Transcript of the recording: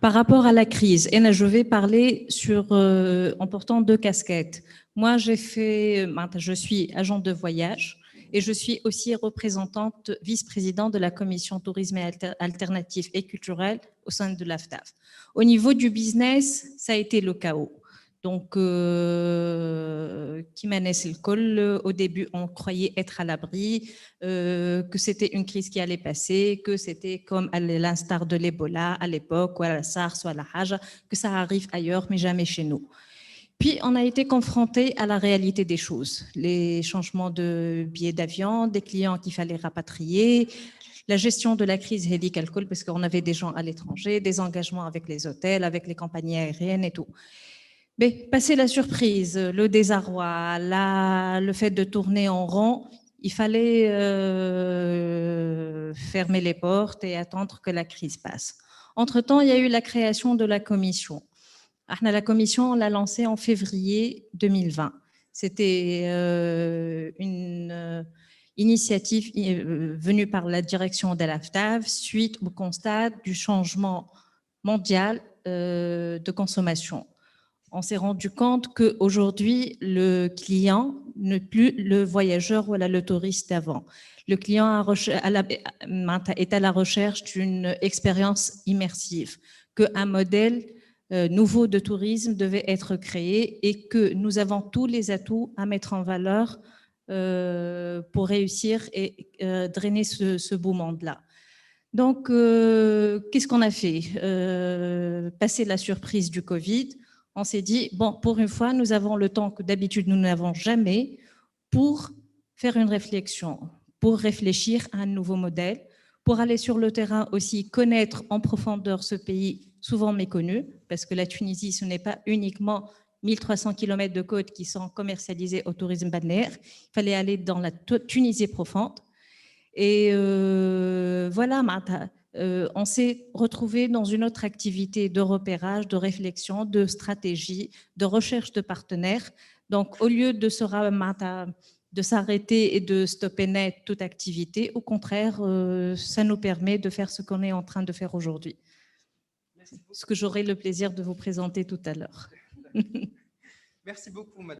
Par rapport à la crise, et là, je vais parler en portant deux casquettes. Moi, je suis agente de voyage et je suis aussi représentante vice-présidente de la commission tourisme et alternatif et culturel au sein de l'AFTAF. Au niveau du business, ça a été le chaos. Donc, qui manait le col. Au début, on croyait être à l'abri, que c'était une crise qui allait passer, que c'était comme à l'instar de l'Ebola à l'époque, ou à la SARS, ou à la Hajj, que ça arrive ailleurs, mais jamais chez nous. Puis, on a été confronté à la réalité des choses. Les changements de billets d'avion, des clients qu'il fallait rapatrier, la gestion de la crise hélicalcul, parce qu'on avait des gens à l'étranger, des engagements avec les hôtels, avec les compagnies aériennes et tout. Mais passer la surprise, le désarroi, le fait de tourner en rond, il fallait fermer les portes et attendre que la crise passe. Entre-temps, il y a eu la création de la commission. La commission, on l'a lancée en février 2020. C'était une initiative venue par la direction de l'AFTAV suite au constat du changement mondial de consommation. On s'est rendu compte qu'aujourd'hui, le client n'est plus le voyageur ou le touriste d'avant. Le client est à la recherche d'une expérience immersive, qu'un modèle nouveau de tourisme devait être créé et que nous avons tous les atouts à mettre en valeur pour réussir et drainer ce beau monde-là. Donc, qu'est-ce qu'on a fait? Passer la surprise du Covid, on s'est dit, bon, pour une fois, nous avons le temps que d'habitude nous n'avons jamais pour faire une réflexion, pour réfléchir à un nouveau modèle, pour aller sur le terrain aussi, connaître en profondeur ce pays souvent méconnu, parce que la Tunisie, ce n'est pas uniquement 1300 km de côtes qui sont commercialisés au tourisme balnéaire, il fallait aller dans la Tunisie profonde. Et voilà, on s'est retrouvé dans une autre activité de repérage, de réflexion, de stratégie, de recherche de partenaires. Donc, au lieu de s'arrêter et de stopper net toute activité, au contraire, ça nous permet de faire ce qu'on est en train de faire aujourd'hui. Ce que j'aurai le plaisir de vous présenter tout à l'heure. Merci beaucoup, madame.